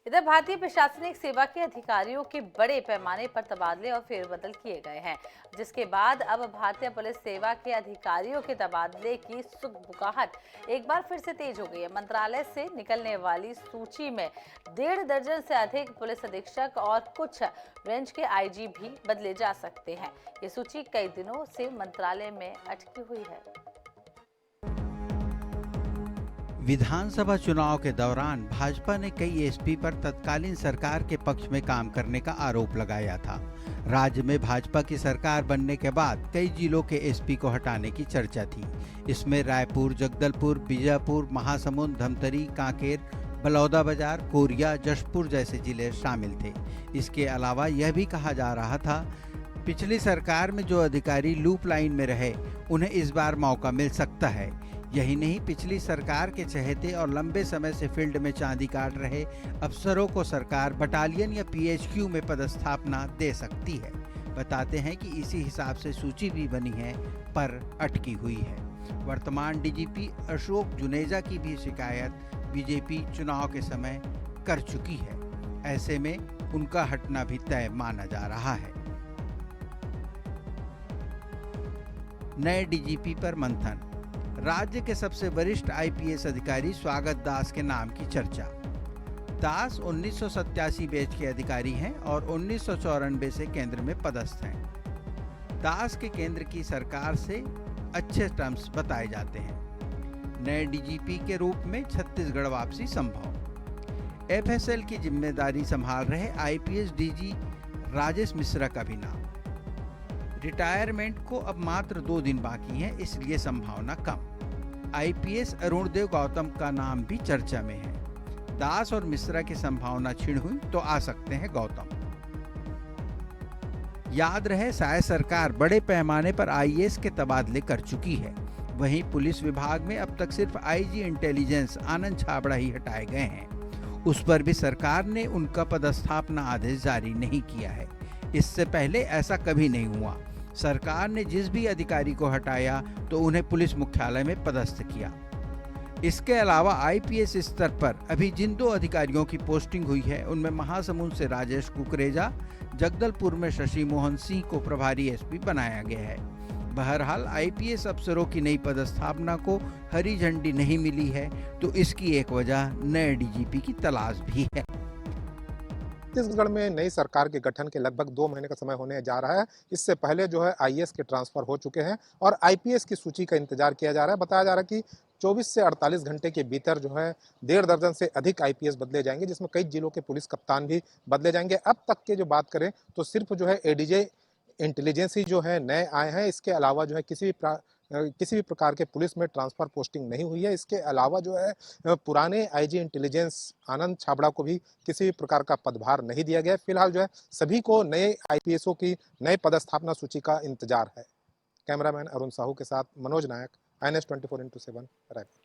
इधर भारतीय प्रशासनिक सेवा के अधिकारियों के बड़े पैमाने पर तबादले और फेरबदल किए गए हैं, जिसके बाद अब भारतीय पुलिस सेवा के अधिकारियों के तबादले की सुगबुगाहट एक बार फिर से तेज हो गई है। मंत्रालय से निकलने वाली सूची में 1.5 दर्जन से अधिक पुलिस अधीक्षक और कुछ रेंज के आईजी भी बदले जा सकते हैं। ये सूची कई दिनों से मंत्रालय में अटकी हुई है। विधानसभा चुनाव के दौरान भाजपा ने कई एसपी पर तत्कालीन सरकार के पक्ष में काम करने का आरोप लगाया था। राज्य में भाजपा की सरकार बनने के बाद कई जिलों के एसपी को हटाने की चर्चा थी। इसमें रायपुर, जगदलपुर, बीजापुर, महासमुंद, धमतरी, कांकेर, बलौदाबाजार, कोरिया, जशपुर जैसे जिले शामिल थे। इसके अलावा यह भी कहा जा रहा था, पिछली सरकार में जो अधिकारी लूप लाइन में रहे उन्हें इस बार मौका मिल सकता है। यही नहीं, पिछली सरकार के चहेते और लंबे समय से फील्ड में चांदी काट रहे अफसरों को सरकार बटालियन या पीएचक्यू में पदस्थापना दे सकती है। बताते हैं कि इसी हिसाब से सूची भी बनी है, पर अटकी हुई है। वर्तमान डीजीपी अशोक जुनेजा की भी शिकायत बीजेपी चुनाव के समय कर चुकी है। ऐसे में उनका हटना भी तय माना जा रहा है। नए डीजीपी पर मंथन। राज्य के सबसे वरिष्ठ आईपीएस अधिकारी स्वागत दास के नाम की चर्चा। दास 1987 बैच के अधिकारी हैं और 1994 से केंद्र में पदस्थ हैं। दास के केंद्र की सरकार से अच्छे टर्म्स बताए जाते हैं। नए डीजीपी के रूप में छत्तीसगढ़ वापसी संभव। एफएसएल की जिम्मेदारी संभाल रहे आईपीएस डीजी राजेश मिश्रा का भी नाम। रिटायरमेंट को अब मात्र 2 दिन बाकी हैं, इसलिए संभावना कम। आईपीएस अरुणदेव गौतम का नाम भी चर्चा में है। दास और मिश्रा की संभावना क्षीण हुई तो आ सकते हैं गौतम। याद रहे, शायद सरकार बड़े पैमाने पर आईएएस के तबादले कर चुकी है। वहीं पुलिस विभाग में अब तक सिर्फ आईजी इंटेलिजेंस आनंद छाबड़ा ही हटाए गए हैं। उस पर भी सरकार ने उनका पदस्थापना आदेश जारी नहीं किया है। इससे पहले ऐसा कभी नहीं हुआ। सरकार ने जिस भी अधिकारी को हटाया तो उन्हें पुलिस मुख्यालय में पदस्थ किया। इसके अलावा आईपीएस स्तर पर अभी जिन 2 अधिकारियों की पोस्टिंग हुई है उनमें महासमुंद से राजेश कुकरेजा, जगदलपुर में शशि मोहन सिंह को प्रभारी एसपी बनाया गया है। बहरहाल आईपीएस अफसरों की नई पदस्थापना को हरी झंडी नहीं मिली है, तो इसकी एक वजह नए डीजीपी की तलाश भी है। छत्तीसगढ़ में नई सरकार के गठन के लगभग 2 महीने का समय होने जा रहा है। इससे पहले जो है आईएएस के ट्रांसफर हो चुके हैं और आईपीएस की सूची का इंतजार किया जा रहा है। बताया जा रहा है कि 24 से 48 घंटे के भीतर जो है 1.5 दर्जन से अधिक आईपीएस बदले जाएंगे, जिसमें कई जिलों के पुलिस कप्तान भी बदले जाएंगे। अब तक के जो बात करें तो सिर्फ जो है एडीजे इंटेलिजेंस ही जो है नए आए हैं। इसके अलावा जो है किसी भी प्रकार के पुलिस में ट्रांसफर पोस्टिंग नहीं हुई है। इसके अलावा जो है पुराने आईजी इंटेलिजेंस आनंद छाबड़ा को भी किसी भी प्रकार का पदभार नहीं दिया गया। फिलहाल जो है सभी को नए आईपीएसओ की नए पदस्थापना सूची का इंतजार है। कैमरामैन अरुण साहू के साथ मनोज नायक, INS 24x7 रायपुर।